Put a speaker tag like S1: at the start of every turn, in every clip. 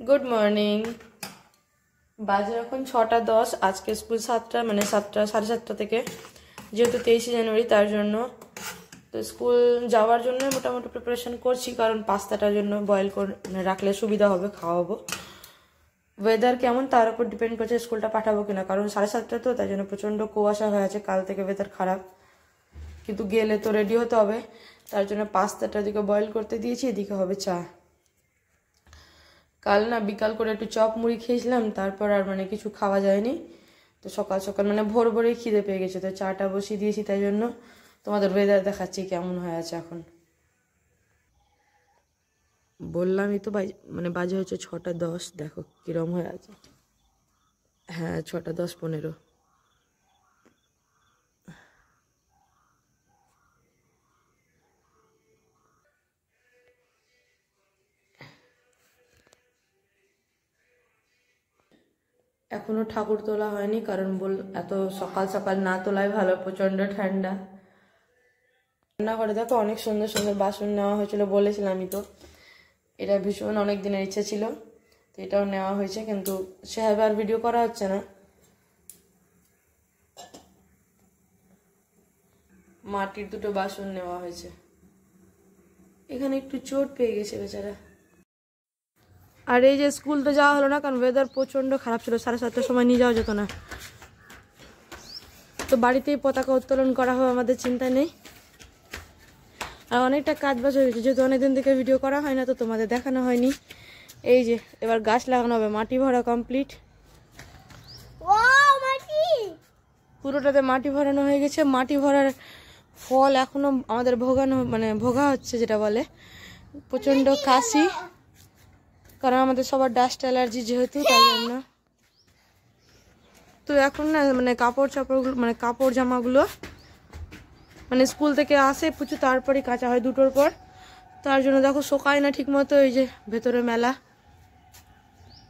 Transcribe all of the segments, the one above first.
S1: Good morning. বাজে এখন 6:10। আজকে স্কুল 7টা মানে 7টা 7:30 থেকে, যেহেতু 23শে জানুয়ারি তার জন্য। তো স্কুল যাওয়ার জন্য মোটামুটি প্রিপারেশন করছি, কারণ পাস্তাটার জন্য বয়েল করে রাখলে সুবিধা হবে, খাওয়াবো। ওয়েদার কেমন তার উপর ডিপেন্ড করছে স্কুলটা পাঠাবো কিনা, কারণ 7:30 তো, তাই জন্য প্রচণ্ড কুয়াশা হয়ে আছে। কাল থেকে ওয়েদার খারাপ, কিন্তু গেলে তো রেডি হতে হবে। তার জন্য পাস্তাটা এদিকে বয়েল করতে দিয়েছি, এদিকে হবে চা। কাল না বিকাল করে একটু চপ মুড়ি খেয়েছিলাম, তারপর আর মানে কিছু খাওয়া যায়নি। তো সকাল সকাল মানে ভোর ভোরেই খিদে পেয়ে গেছে, তো চাটা বসিয়ে দিয়েছি। তাই জন্য তোমাদের ওয়েদার দেখাচ্ছি কেমন হয়ে আছে এখন। বললামই তো মানে বাজে হচ্ছে 6:10, দেখো কিরম হয়ে আছে। হ্যাঁ 6:10-15। এখনো ঠাকুর তোলা হয়নি, কারণ এত সকাল সকাল না তোলাই ভালো, প্রচন্ড ঠান্ডা। রান্না করে দেখো অনেক সুন্দর সুন্দর বাসন নেওয়া হয়েছিল, বলেছিলামই তো। এটা ভীষণ অনেক দিনের ইচ্ছে ছিল, তো এটাও নেওয়া হয়েছে, কিন্তু সেভাবে আর ভিডিও করা হচ্ছে না। মাটির দুটো বাসন নেওয়া হয়েছে। এখানে একটু চোট পেয়ে গেছে বেচারা। আর এই যে স্কুল তো যাওয়া হলো না, কারণ ওয়েদার প্রচণ্ড খারাপ ছিল। 7:30টার সময় নিয়ে যাওয়া যেত না, তো বাড়িতেই পতাকা উত্তোলন করা হবে, আমাদের চিন্তা নেই। আর অনেকটা কাজ বাজ হয়ে গেছে, যেহেতু অনেকদিন থেকে ভিডিও করা হয় না, তো তোমাদের দেখানো হয়নি। এই যে এবার গাছ লাগানো হবে, মাটি ভরা কমপ্লিট। পুরোটাতে মাটি ভরানো হয়ে গেছে। মাটি ভরার ফল এখনো আমাদের ভোগানো মানে ভোগা হচ্ছে, যেটা বলে প্রচণ্ড কাশি, কারণ আমাদের সবার ডাস্ট অ্যালার্জি যেহেতু, তাই জন্য। তো এখন না মানে কাপড় চাপড়গুলো মানে কাপড় জামাগুলো মানে স্কুল থেকে আসে প্রচুর, তারপরেই কাঁচা হয় 2টোর পর। তার জন্য দেখো শোকায় না ঠিক মতো। এই যে ভেতরে মেলা,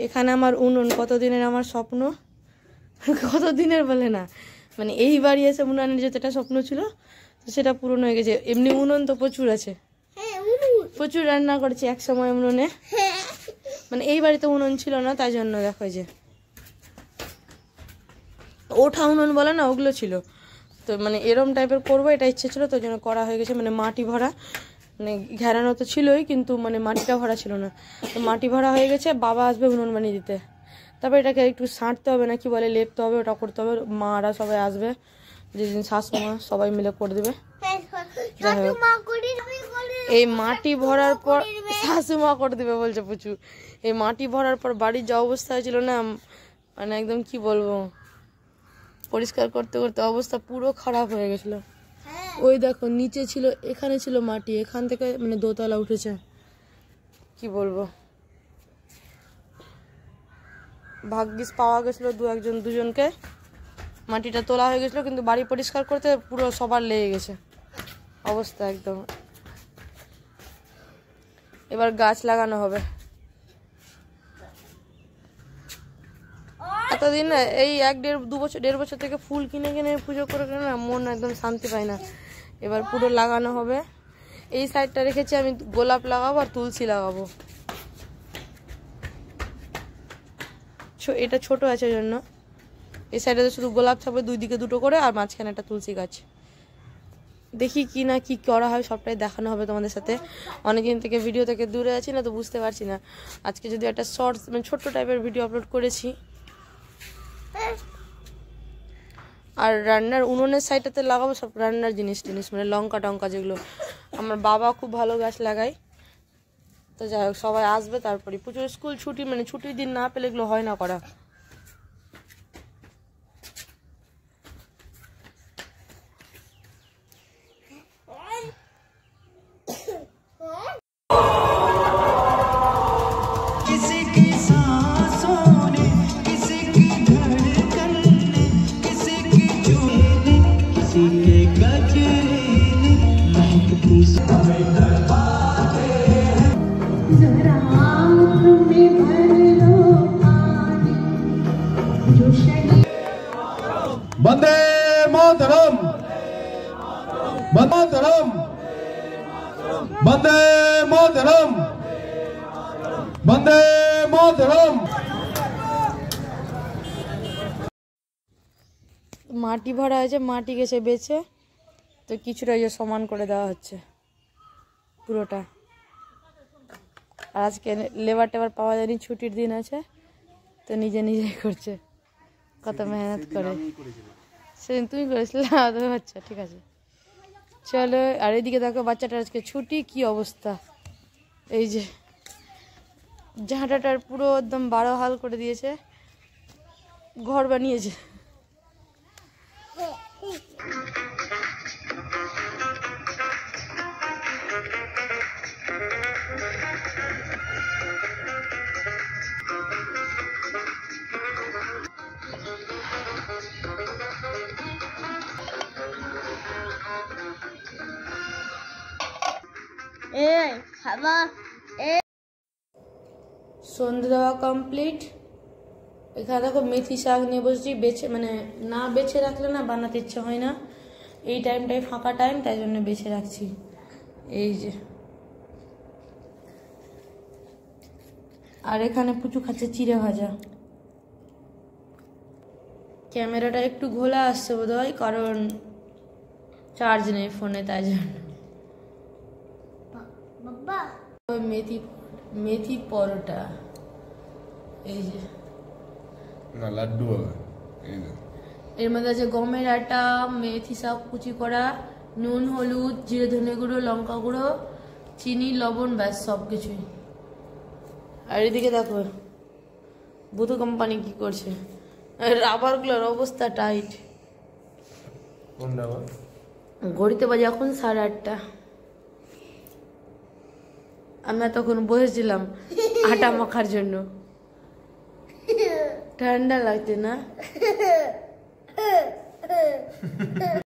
S1: এখানে আমার উনুন, কতদিনের আমার স্বপ্ন, কতদিনের বলে না, মানে এই বাড়ি এসে উনুনের যেটা স্বপ্ন ছিল, তো সেটা পূরণ হয়ে গেছে। এমনি উনুন তো প্রচুর আছে, প্রচুর রান্না করেছি এক সময় উনুনে। মানে এই বাড়িতে উনুন ছিল না, তাই জন্য দেখো যে ওঠা উনুন বলে না, ওগুলো ছিল। তো মানে এরম টাইপের করবো এটা ইচ্ছে ছিল, তো জন্য করা হয়ে গেছে। মানে মাটি ভরা, মানে ঘেরানো তো ছিলই, কিন্তু মানে মাটিটা ভরা ছিল না, তো মাটি ভরা হয়ে গেছে। বাবা আসবে উনুন বানিয়ে দিতে, তারপর এটাকে একটু ছাঁটতে হবে না কি বলে, লেপতে হবে, ওটা করতে হবে। মারা সবাই আসবে, যেদিন শাশুমা সবাই মিলে করে দেবে। যাই হোক, এই মাটি ভরার পর শাশুমা করে দেবে বলছে প্রচুর। এই মাটি ভরার পর বাড়ির যা অবস্থা হয়েছিল না, মানে একদম কি বলবো, পরিষ্কার করতে করতে অবস্থা পুরো খারাপ হয়ে গেছিল। ওই দেখো নিচে ছিল, এখানে ছিল মাটি, এখান থেকে মানে দোতলা উঠেছে, কি বলবো। ভাগ্যিস পাওয়া গেছিল দুজনকে, মাটিটা তোলা হয়ে গেছিল, কিন্তু বাড়ি পরিষ্কার করতে পুরো সবার লেগে গেছে অবস্থা একদম। এবার গাছ লাগানো হবে। এতদিন না এই 1-1.5 বছর থেকে ফুল কিনে কিনে পুজো করে না মন একদম শান্তি পায় না। এবার পুরো লাগানো হবে। এই সাইডটা রেখেছি আমি, গোলাপ লাগাবো আর তুলসী লাগাবো। এটা ছোট আছে জন্য এই সাইডে শুধু গোলাপ থাকবে, 2 দিকে 2টো করে, আর মাঝখানে একটা তুলসী গাছ। দেখি কি করা হয়, সবটাই দেখানো হবে তোমাদের সাথে। অনেকদিন থেকে ভিডিও থেকে দূরে আছি না, তো বুঝতে পারছি না। আজকে যদি একটা শর্টস মানে ছোট্ট টাইপের ভিডিও আপলোড করেছি। আর রান্নার উনুনের সাইডটাতে লাগাবো সব রান্নার জিনিস মানে লঙ্কা টঙ্কা, যেগুলো আমার বাবা খুব ভালো গাছ লাগায়। তো যাই হোক, সবাই আসবে, তারপরে প্রচুর স্কুল ছুটি, মানে ছুটির দিন না পেলে এগুলো হয় না করা।
S2: वंदे मातरम, मातरम, वंदे मातरम, वंदे मातरम।
S1: মাটি ভরা হয়েছে, মাটি গেছে বেছে, তো কিছুটা যে সমান করে দেওয়া হচ্ছে পুরোটা। আর আজকে লেবার টেবার পাওয়া যায়নি, ছুটির দিন আছে, তো নিজে নিজেই করছে, কত মেহনত করে। সেদিন তুমি করেছিলে? আচ্ছা ঠিক আছে, চলো। আর এদিকে দেখো বাচ্চাটার আজকে ছুটি, কি অবস্থা, এই যে ঝাঁটাটার পুরো একদম 12 হাল করে দিয়েছে, ঘর বানিয়েছে। সন্ধ্যে দেওয়া কমপ্লিট। এখানে দেখো মেথি শাক নিয়ে বসেছি, বেছে মানে না বেছে রাখলে না বানাতে ইচ্ছা হয় না। এই টাইমটাই ফাঁকা টাইম, তাই জন্য বেছে রাখছি। এই যে, আর এখানে পুচু খাচ্ছে চিড়ে ভাজা। ক্যামেরাটা একটু ঘোলা আসছে বোধ হয়, কারণ চার্জ নেই ফোনে, তাই জন্য। মেথি মেথি পরোটা, এই যে
S2: না লাড্ডু হবে, এই যে
S1: এর মধ্যে আছে গমের আটা, মেথি শাক কুচি করা, নুন, হলুদ, জিরে ধনে গুঁড়ো, লঙ্কা গুঁড়ো, চিনি, লবণ, ব্যাস সব কিছুই। আর এদিকে দেখো বুধু কোম্পানি কি করছে, রাবারগুলোর অবস্থা টাইট।
S2: কোন রাবার?
S1: ঘড়িতে বাজে এখন 8:30। আমরা তখন বসেছিলাম আটা মাখার জন্য, ঠান্ডা লাগছে না?